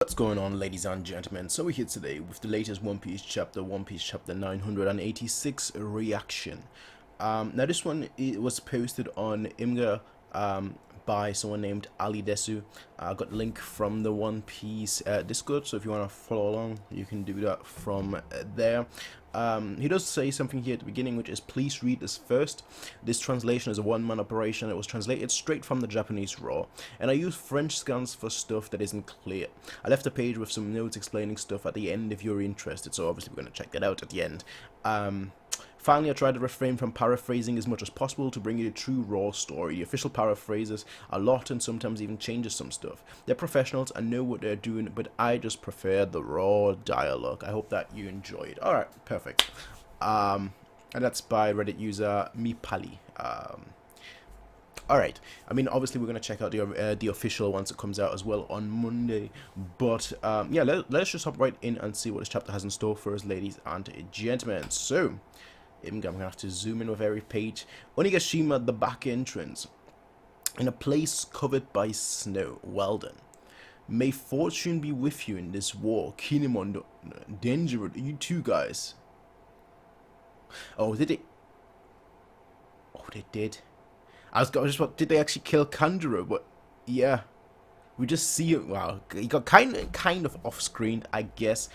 What's going on, ladies and gentlemen? So we're here today with the latest One Piece chapter, One Piece chapter 986 reaction. Now this one, it was posted on Manga by someone named Ali Desu. I got the link from the One Piece Discord, so if you want to follow along, you can do that from there. He does say something here at the beginning, which is, please read this first. This translation is a one-man operation. It was translated straight from the Japanese raw, and I use French scans for stuff that isn't clear. I left a page with some notes explaining stuff at the end if you're interested, so obviously we're going to check that out at the end. Finally, I tried to refrain from paraphrasing as much as possible to bring you the true raw story. The official paraphrases a lot and sometimes even changes some stuff. They're professionals and know what they're doing, but I just prefer the raw dialogue. I hope that you enjoyed. Alright, perfect. And that's by Reddit user Mipali. Alright, I mean, obviously we're going to check out the official once it comes out as well on Monday, but yeah, let's just hop right in and see what this chapter has in store for us, ladies and gentlemen. So, I'm going to have to zoom in with every page. Onigashima, the back entrance, in a place covered by snow. Well done. May fortune be with you in this war. Kinemon, Denjiro, you two guys. Oh, did they? Oh, they did. I was just what? Did they actually kill Kanjiro? But yeah, we just see it. Wow, he got kind of off screen, I guess.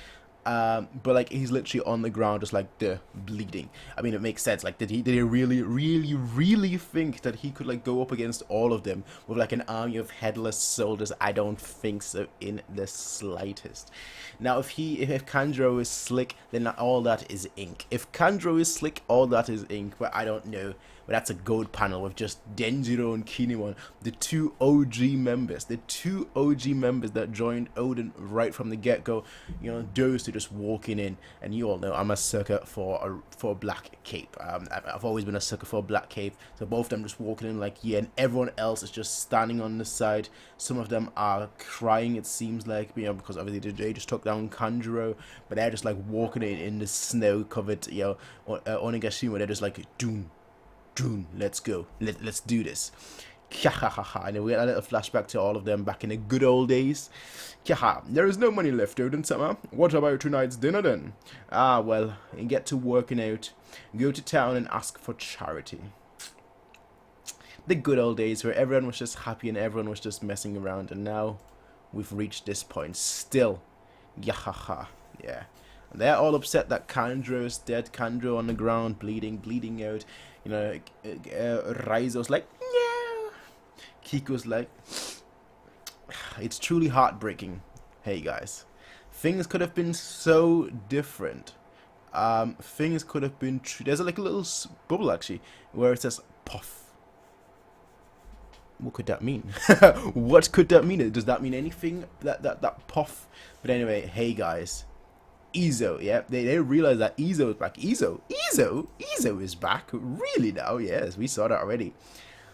But like he's literally on the ground, just like bleeding. I mean, it makes sense. Like, did he really think that he could like go up against all of them with like an army of headless soldiers? I don't think so in the slightest. Now, if Kanjiro is slick, then all that is ink. If Kanjiro is slick, all that is ink. But I don't know. But that's a gold panel with just Denjiro and Kinemon, the two OG members, that joined Oden right from the get-go. You know, those two just walking in, and you all know I'm a sucker for a black cape. I've always been a sucker for a black cape. So both of them just walking in like, yeah, and everyone else is just standing on the side. Some of them are crying, it seems like, you know, because obviously they just took down Kanjiro, but they're just like walking in the snow-covered, you know, Onigashima. They're just like, doom. Let's go. Let's do this. And we had a little flashback to all of them back in the good old days. There is no money left, Odin-sama. What about tonight's dinner then? Ah, well, and get to working out. Go to town and ask for charity. The good old days where everyone was just happy and everyone was just messing around, and now we've reached this point. Still, yeah. And they're all upset that Kanjiro is dead. Kanjiro on the ground, bleeding out. You know, Raizo's like, yeah. Kiko's like, it's truly heartbreaking. Hey guys, things could have been so different. Things could have been. There's like a little bubble actually where it says puff. What could that mean? What could that mean? Does that mean anything? That puff? But anyway, hey guys. Izo, yeah, they realize that Izo is back. Izo is back, really now? Yes, we saw that already.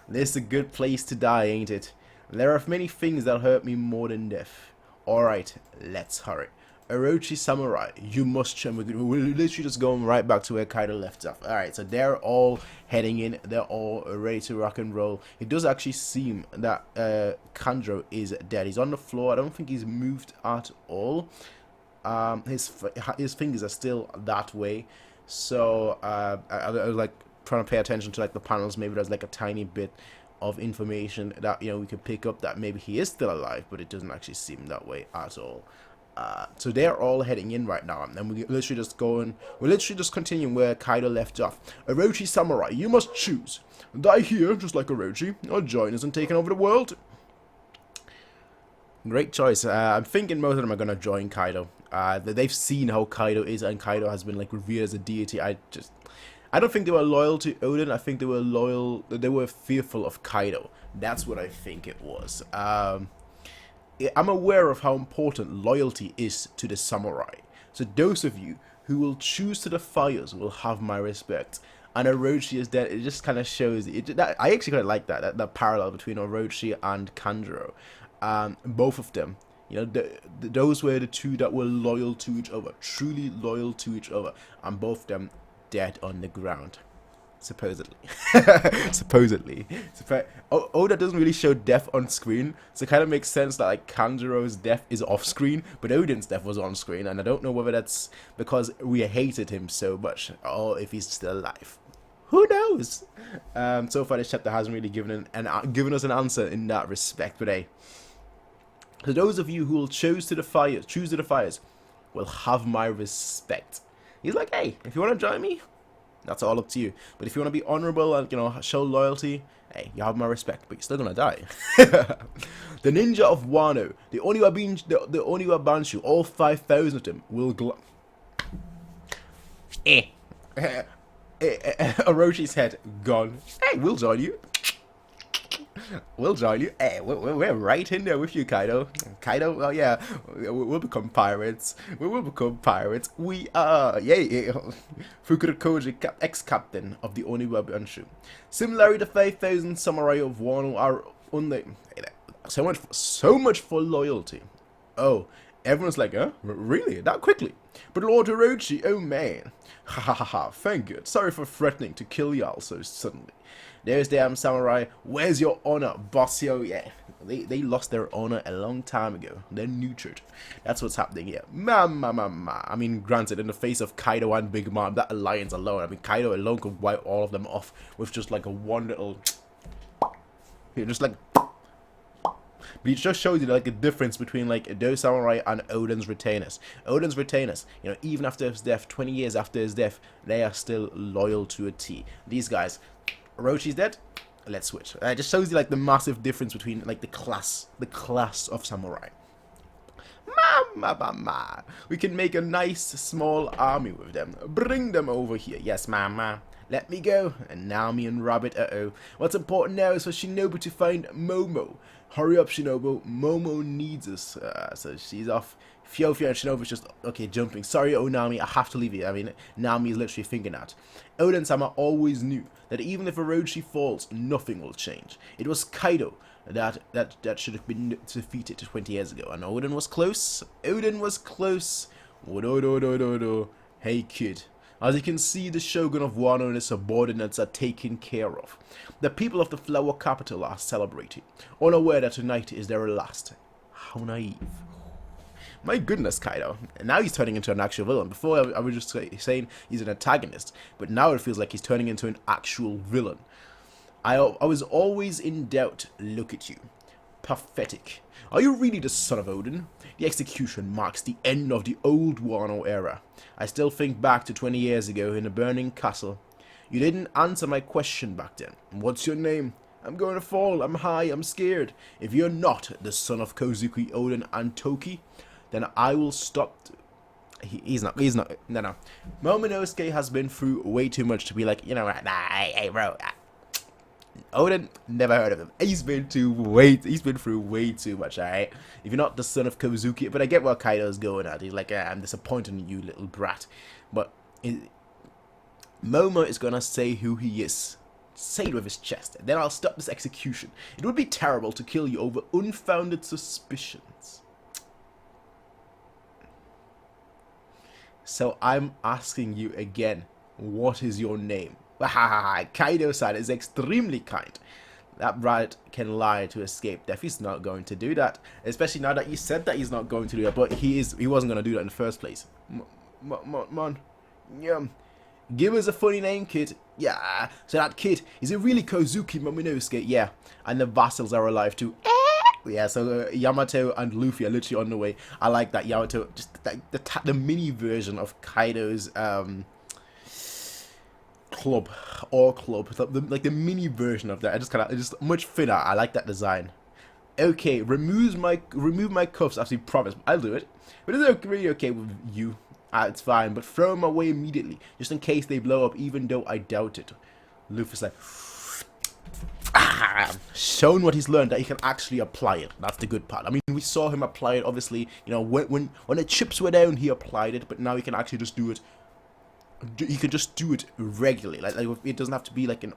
This is a good place to die, ain't it? There are many things that hurt me more than death. Alright, let's hurry. Orochi Samurai, you must we're literally just going right back to where Kaido left off. Alright, so they're all heading in, they're all ready to rock and roll. It does actually seem that Kanjiro is dead. He's on the floor. I don't think he's moved at all. His fingers are still that way, so I was like trying to pay attention to like the panels. Maybe there's like a tiny bit of information that, you know, we could pick up that maybe he is still alive, but it doesn't actually seem that way at all. So they're all heading in right now, and we're literally just continuing where Kaido left off. Orochi Samurai, you must choose: die here just like Orochi, or join us in taking over the world. Great choice. I'm thinking most of them are gonna join Kaido. They've seen how Kaido is, and Kaido has been like revered as a deity. I don't think they were loyal to Odin. I think they were fearful of Kaido. That's what I think it was. I'm aware of how important loyalty is to the samurai. So those of you who will choose to the fires will have my respect. And Orochi is dead. It just kind of shows it. I actually kind of like that parallel between Orochi and Kanjiro. Both of them, you know, those were the two that were loyal to each other, truly loyal to each other, and both of them dead on the ground. Supposedly. Supposedly. Oda doesn't really show death on screen, so it kind of makes sense that like Kanjiro's death is off screen, but Odin's death was on screen, and I don't know whether that's because we hated him so much, or if he's still alive. Who knows? So far this chapter hasn't really given us an answer in that respect, but hey. So those of you who will choose to the fires will have my respect. He's like, hey, if you want to join me, that's all up to you. But if you want to be honorable and, you know, show loyalty, hey, you have my respect, but you're still gonna die. The ninja of Wano, the Oniwa Banshu, all 5,000 of them will Orochi's head gone. Hey, we'll join you. We'll join you. Hey, we're right in there with you, Kaido. Kaido, well, yeah, we'll become pirates. We will become pirates. We are, yeah. Fukuro Koji, ex-captain of the Oniwa Banshu. Similarly, the 5,000 samurai of Wano are so much for loyalty. Oh, everyone's like, huh? Really? That quickly? But Lord Orochi, oh man. Ha ha ha ha, thank God. Sorry for threatening to kill y'all so suddenly. There's damn samurai. Where's your honor, bossio? Yeah, they lost their honor a long time ago. They're nurtured. That's what's happening here. I mean, granted, in the face of Kaido and Big Mom, that alliance alone, I mean, Kaido alone could wipe all of them off with just like a one little, just like. But it just shows you like the difference between like those samurai and Odin's retainers. Odin's retainers, you know, even after his death, 20 years after his death, they are still loyal to a T. These guys, Orochi's dead, let's switch. It just shows you like the massive difference between like the class of samurai. Mama, we can make a nice small army with them. Bring them over here. Yes, mama. Let me go. And Nami and Rabbit, What's important now is for Shinobu to find Momo. Hurry up, Shinobu. Momo needs us. So she's off. Fio and Shinobu's just, okay, jumping. Sorry, Nami, I have to leave you. I mean, Nami is literally thinking that. Oden-sama always knew that even if Orochi falls, nothing will change. It was Kaido that should have been defeated 20 years ago. And Oden was close. Oden was close. Hey, kid. As you can see, the Shogun of Wano and his subordinates are taken care of. The people of the Flower Capital are celebrating, unaware that tonight is their last. How naive. My goodness, Kaido. And now he's turning into an actual villain. Before, I was just saying he's an antagonist, but now it feels like he's turning into an actual villain. I was always in doubt. Look at you. Pathetic. Are you really the son of Odin? The execution marks the end of the old Wano era. I still think back to 20 years ago in a burning castle. You didn't answer my question back then. What's your name? I'm going to fall. I'm high. I'm scared. If you're not the son of Kozuki, Odin, and Toki, then I will stop. He's not. No. Momonosuke has been through way too much to be like, you know what, hey, bro. Odin, never heard of him. He's been through way too much, alright? If you're not the son of Kozuki, but I get where Kaido's going at. He's like, I'm disappointed in you, little brat. But Momo is gonna say who he is. Say it with his chest. Then I'll stop this execution. It would be terrible to kill you over unfounded suspicions. So I'm asking you again, what is your name? Kaido-san is extremely kind. That brat can lie to escape death. He's not going to do that. Especially now that you said that he's not going to do that. But he wasn't going to do that in the first place. Man. Yeah. Give us a funny name, kid. Yeah. So that kid, is it really Kozuki Momonosuke? Yeah. And the vassals are alive too. Yeah, so Yamato and Luffy are literally on the way. I like that Yamato, just the mini version of Kaido's club, like the mini version of that. It's just much thinner. I like that design. Okay, remove my cuffs after you promised. I'll do it. But is it really okay with you? It's fine, but throw them away immediately, just in case they blow up, even though I doubt it. Luffy's like, shown what he's learned, that he can actually apply it. That's the good part. I mean, we saw him apply it, obviously, you know, when the chips were down, he applied it, but now he can actually just do it. He can just do it regularly. Like it doesn't have to be like a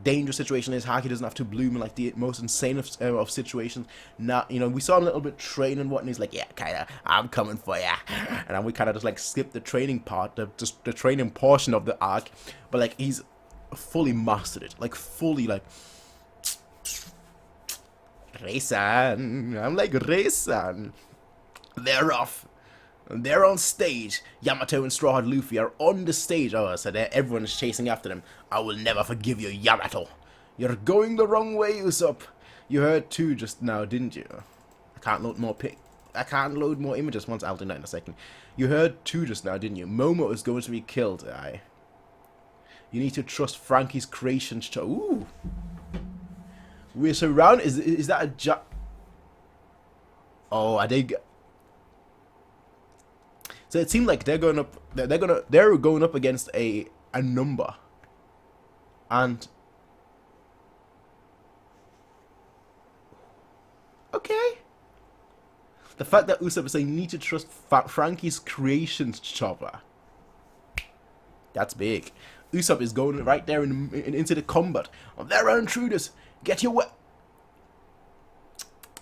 dangerous situation. His haki doesn't have to bloom in like the most insane of situations. Now, you know, we saw him a little bit train and whatnot. He's like, yeah, kinda, I'm coming for ya. And then we kind of just like skip the training part, the training portion of the arc. But like he's fully mastered it. Like, fully, like, Rei-san. I'm like, Rei-san. They're off. They're on stage. Yamato and Straw Hat Luffy are on the stage. Oh, so everyone is chasing after them. I will never forgive you, Yamato. You're going the wrong way, Usopp. You heard two just now, didn't you? I can't load more images once. I'll do that in a second. You heard two just now, didn't you? Momo is going to be killed. Aye. You need to trust Frankie's creations. Ooh. We're surrounded. Is that a Oh, are they? So it seemed like they're going up. They're going up against a number, and okay. The fact that Usopp is saying you need to trust Frankie's creations, Chopper. That's big. Usopp is going right there into the combat. Oh, there are intruders. Get your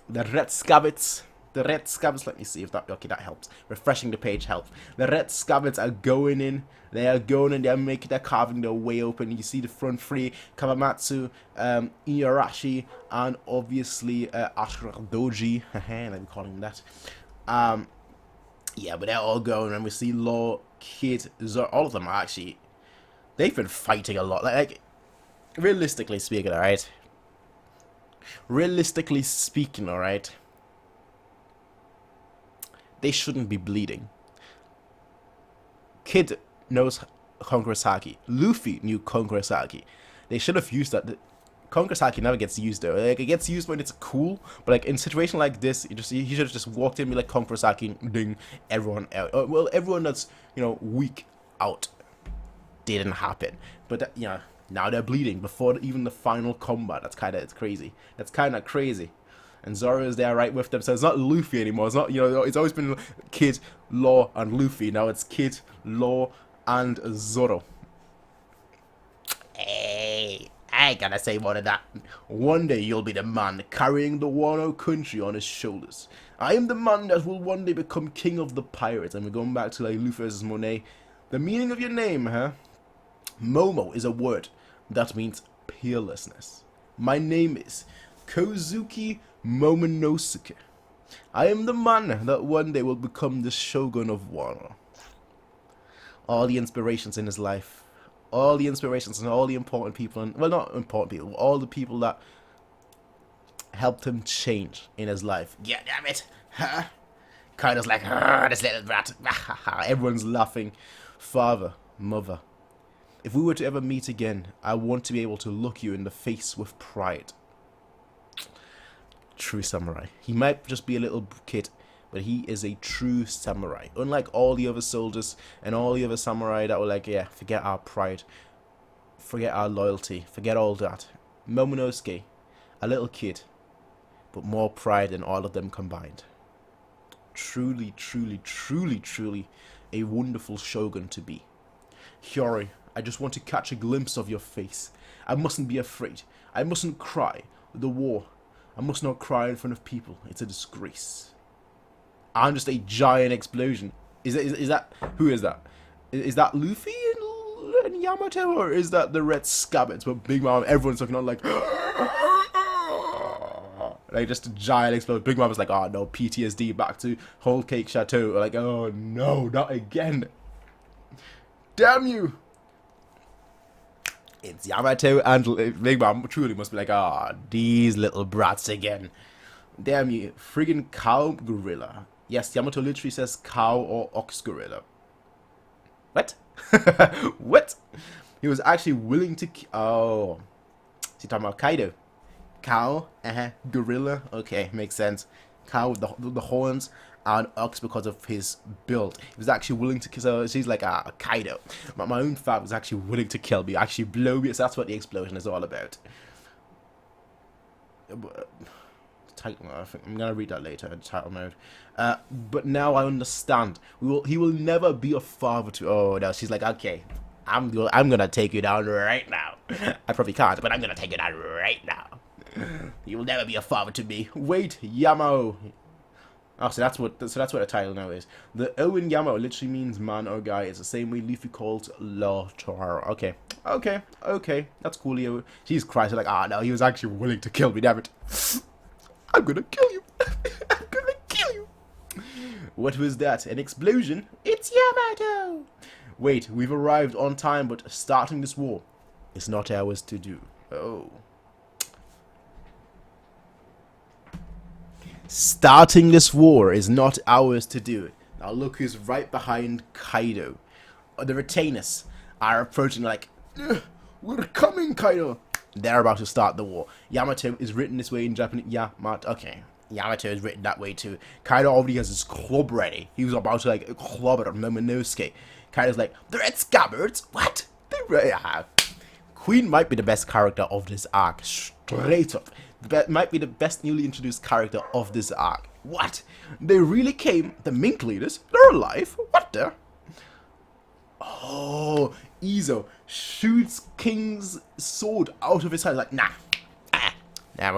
The red scabbards. The red scabbards. Let me see if that. Okay, that helps. Refreshing the page helps. The red scabbards are going in. They are going in. They're carving their way open. You see the front three: Kawamatsu, Iarashi, and obviously Ashura Doji. Let me call him that. Yeah, but they're all going, and we see Law, Kid, Zoro. All of them are actually. They've been fighting a lot. Like realistically speaking, alright? Realistically speaking, alright? They shouldn't be bleeding. Kid knows Conqueror's Haki. Luffy knew Conqueror's Haki. They should have used that. Conqueror's Haki never gets used though. Like, it gets used when it's cool, but like in a situation like this, he should have just walked in and be like Conqueror's Haki, ding, everyone out. Well, everyone that's, you know, weak out. Didn't happen. But, you know, now they're bleeding before even the final combat. It's crazy. That's kind of crazy. And Zoro is there right with them. So it's not Luffy anymore. It's not, you know, it's always been Kid, Law, and Luffy. Now it's Kid, Law, and Zoro. Hey, I ain't gonna say more than that. One day you'll be the man carrying the Wano country on his shoulders. I am the man that will one day become king of the pirates. And we're going back to like Luffy versus Monet. The meaning of your name, huh? Momo is a word that means peerlessness. My name is Kozuki Momonosuke. I am the man that one day will become the Shogun of Wano. All the inspirations in his life, all the inspirations and all the important people, and well, not important people, all the people that helped him change in his life. Yeah, damn it. Huh? Kaido's like, this little brat. Everyone's laughing. Father, mother. If we were to ever meet again, I want to be able to look you in the face with pride. True samurai. He might just be a little kid, but he is a true samurai. Unlike all the other soldiers and all the other samurai that were like, yeah, forget our pride, forget our loyalty, forget all that. Momonosuke, a little kid, but more pride than all of them combined. Truly, truly, truly, truly a wonderful shogun to be. Hiyori, I just want to catch a glimpse of your face. I mustn't be afraid. I mustn't cry. The war. I must not cry in front of people. It's a disgrace. I'm just a giant explosion. Is that who is that? Is that Luffy and Yamato, or is that the red scabbards? But Big Mom, everyone's looking on like, like just a giant explosion. Big Mom was like, oh no, PTSD, back to Whole Cake Chateau. Like, oh no, not again. Damn you. It's Yamato and Big Mom truly must be like, ah, these little brats again. Damn you, friggin' cow gorilla. Yes, Yamato literally says cow or ox gorilla. What? What? He was actually willing to. Oh, is he talking about Kaido? Cow, gorilla. Okay, makes sense. Cow with the horns, and ox because of his build. He was actually willing to kill. So she's like a Kaido. But my own fat was actually willing to kill me, actually blow me. So that's what the explosion is all about. Title, I think I'm gonna read that later in title mode. But now I understand. He will never be a father to. Oh no, she's like, okay, I'm gonna take you down right now. I probably can't, but I'm gonna take you down right now. You will never be a father to me. Wait, Yamo. Oh, so that's what the title now is. The O in Yamato literally means man or guy. It's the same way Luffy calls Law Tohara. Okay, that's cool. Leo. Jesus Christ, like, no, he was actually willing to kill me. Damn it, I'm gonna kill you. I'm gonna kill you. What was that? An explosion? It's Yamato. Wait, we've arrived on time, but starting this war is not ours to do. Oh. Starting this war is not ours to do. Now look who's right behind Kaido. The retainers are approaching like, we're coming, Kaido. They're about to start the war. Yamato is written this way in Japanese. Yamato, okay. Yamato is written that way too. Kaido already has his club ready. He was about to like club it on Momonosuke. Kaido's like, they're at scabbards? What? Queen might be the best character of this arc. Straight up. Might be the best newly introduced character of this arc. What? They really came? The mink leaders? They're alive? What the? Oh, Izo shoots King's sword out of his hand like, nah. No.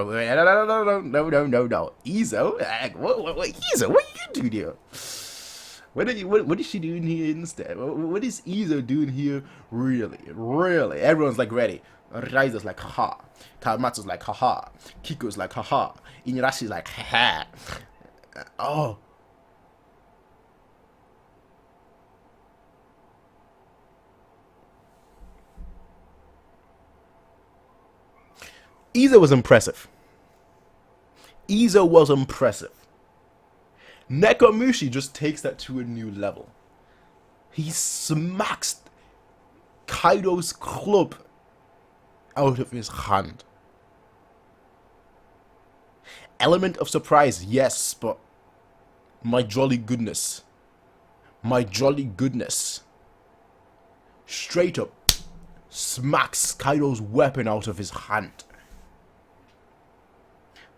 Izo? Izo, what are you doing here? What is she doing here instead? What is Izo doing here really? Everyone's like ready. Raiza's like, haha. Kawamatsu's like, haha. Kiko's like, haha. Inuyashi's like, haha. Oh. Izo was impressive. Nekomushi just takes that to a new level. He smacks Kaido's club out of his hand. Element of surprise, yes, but my jolly goodness. Straight up smacks Kaido's weapon out of his hand.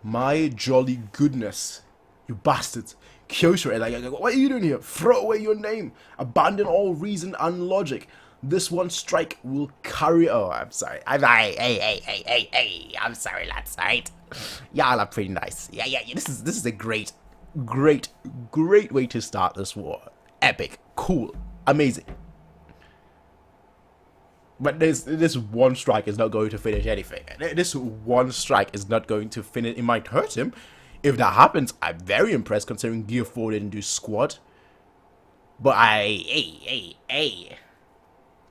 My jolly goodness. You bastards. Kyosho, like, what are you doing here? Throw away your name. Abandon all reason and logic. This one strike will carry. Oh, I'm sorry. Hey. I'm sorry, lads. Right? Y'all are pretty nice. Yeah. This is a great way to start this war. Epic, cool, amazing. But this one strike is not going to finish anything. This one strike is not going to finish. It might hurt him. If that happens, I'm very impressed considering Gear 4 didn't do squat. But hey.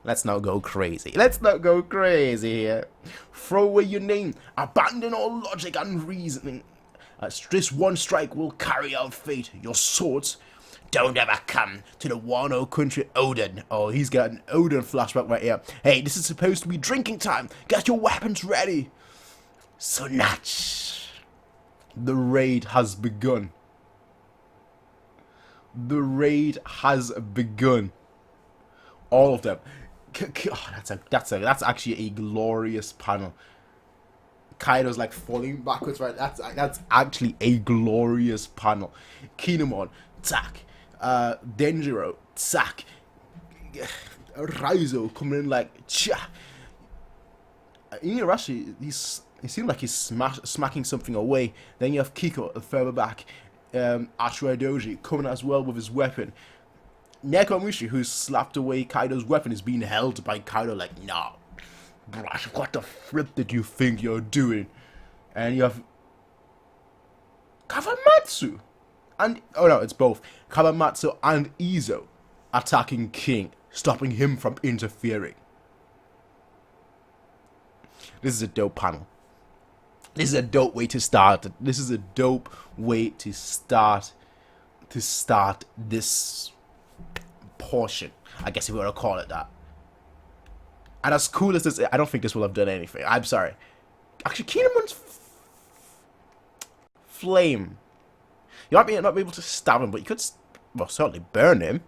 Let's not go crazy. Here. Throw away your name. Abandon all logic and reasoning. This one strike will carry out fate. Your swords don't ever come to the Wano country Odin. Oh, he's got an Odin flashback right here. Hey, this is supposed to be drinking time. Get your weapons ready. So Natch. The raid has begun. All of them. That's actually a glorious panel. Kaido's like falling backwards, right? That's actually a glorious panel. Kinemon, tack. Denjiro, tack. Raizo coming in like cha. Inuyasha, he seemed like he's smacking something away. Then you have Kiko further back. Ashura coming as well with his weapon. Nekomushi, who's slapped away Kaido's weapon, is being held by Kaido like, nah, bruh, what the flip did you think you're doing? And you have Kawamatsu and, oh no, it's both Kawamatsu and Izo attacking King, stopping him from interfering. This is a dope panel. This is a dope way to start. This portion, I guess if we want to call it that. And as cool as this is, I don't think this will have done anything. I'm sorry. Actually, Kinemon's flame. You might not be able to stab him, but you could, well, certainly burn him.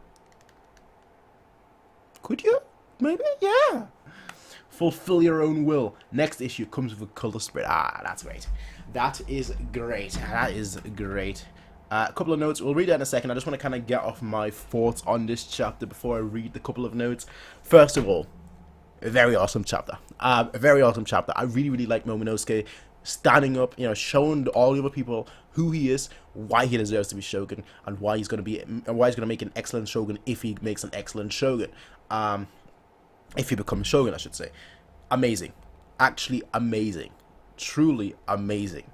Could you? Maybe? Yeah. Fulfill your own will. Next issue comes with a color spread. That's great. That is great. A couple of notes. We'll read that in a second. I just want to kind of get off my thoughts on this chapter before I read the couple of notes. First of all, a very awesome chapter. I really like Momonosuke. standing up, you know, showing all the other people who he is, why he deserves to be Shogun, and why he's going to make an excellent Shogun if he makes an excellent Shogun. If he becomes Shogun, I should say. Amazing. Actually amazing. Truly amazing.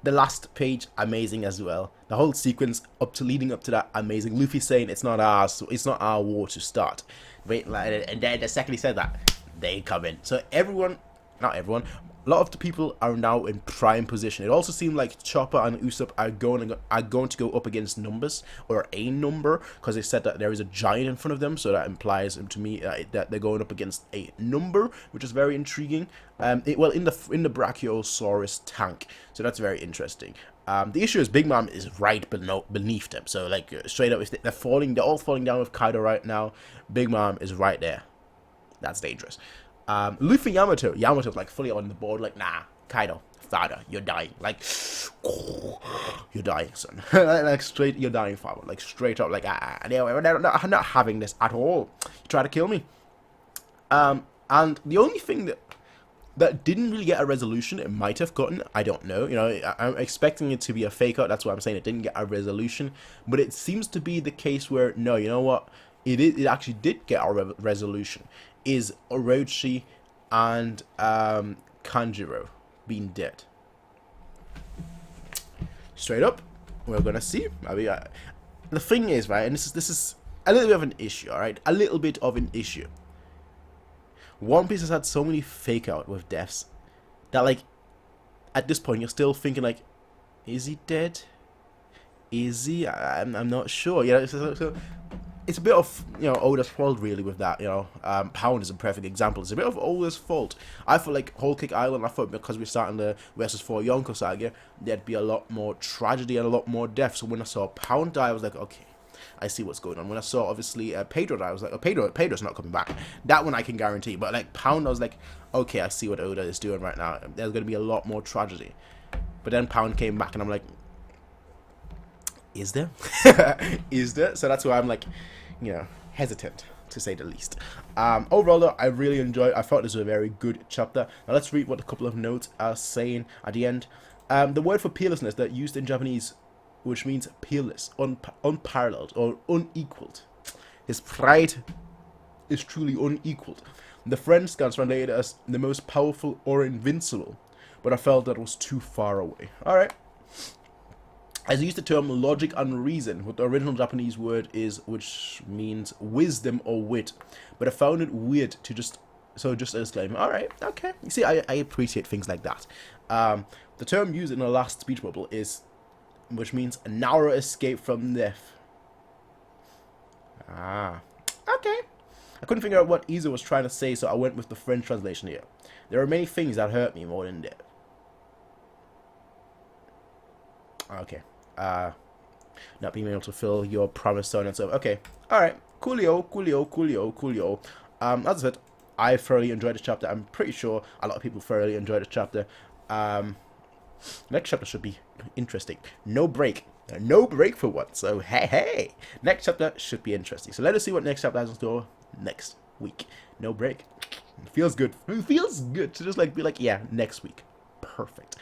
The last page, amazing as well. The whole sequence leading up to that, amazing. Luffy saying it's not our war to start. Wait, and then the second he said that, they come in. So everyone, not everyone, a lot of the people are now in prime position. It also seemed like Chopper and Usopp are going to go up against numbers, or a number, because they said that there is a giant in front of them, so that implies to me that they're going up against a number, which is very intriguing. Well, in the Brachiosaurus tank, so that's very interesting. The issue is Big Mom is right beneath them, so like straight up, if they're all falling down with Kaido right now. Big Mom is right there. That's dangerous. Luffy and Yamato's like fully on the board, like, nah, Kaido, father, you're dying, like, you're dying, son. Like straight, you're dying, father, like straight up, like, I'm not having this at all. You try to kill me. And the only thing that didn't really get a resolution, it might have gotten, I don't know, you know, I'm expecting it to be a fake out, that's why I'm saying it didn't get a resolution, but it seems to be the case where, no, you know what, it actually did get a resolution, is Orochi and Kanjiro being dead. Straight up, we're gonna see. I mean, the thing is, right, and this is a little bit of an issue, all right, a little bit of an issue. One Piece has had so many fake out with deaths that, like, at this point you're still thinking, like, is he dead? Is he? I'm not sure. You know, so it's a bit of, you know, Oda's fault really with that. You know, Pound is a perfect example. It's a bit of Oda's fault. I feel like Whole Cake Island, I thought because we're starting the versus 4 Yonko saga, there'd be a lot more tragedy and a lot more death. So when I saw Pound die, I was like, okay, I see what's going on. When I saw, obviously, Pedro die, I was like, oh, Pedro's not coming back. That one I can guarantee. But, like, Pound, I was like, okay, I see what Oda is doing right now. There's going to be a lot more tragedy. But then Pound came back, and I'm like, is there? Is there? So that's why I'm, like, you know, hesitant, to say the least. Overall, though, I really enjoyed it. I thought this was a very good chapter. Now, let's read what a couple of notes are saying at the end. The word for peerlessness that used in Japanese, which means peerless, unparalleled, or unequaled. His pride is truly unequaled. The French scans translated as the most powerful or invincible, but I felt that was too far away. Alright. As I used the term logic and reason, what the original Japanese word is, which means wisdom or wit, but I found it weird to just a disclaimer. Alright, okay. You see, I appreciate things like that. The term used in the last speech bubble is, which means a narrow escape from death. Ah, okay. I couldn't figure out what Izo was trying to say, so I went with the French translation here. There are many things that hurt me more than death. Okay. Not being able to fulfill your promise, so on and so. Okay. Alright. Coolio. As I said, I thoroughly enjoyed the chapter. I'm pretty sure a lot of people thoroughly enjoyed the chapter. Next chapter should be interesting. No break for once. So hey, next chapter should be interesting. So let us see what next chapter has in store next week. No break. It feels good. It feels good to just like be like, yeah, next week. Perfect.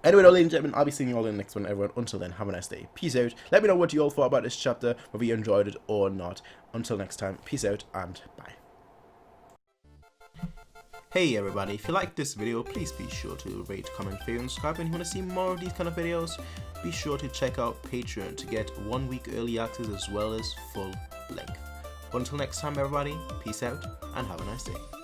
Anyway, ladies and gentlemen, I'll be seeing you all in the next one, everyone. Until then, have a nice day. Peace out. Let me know what you all thought about this chapter, whether you enjoyed it or not. Until next time, peace out and bye. Hey everybody, if you liked this video, please be sure to rate, comment, favorite, and subscribe. And if you want to see more of these kind of videos, be sure to check out Patreon to get 1 week early access as well as full length. Until next time everybody, peace out and have a nice day.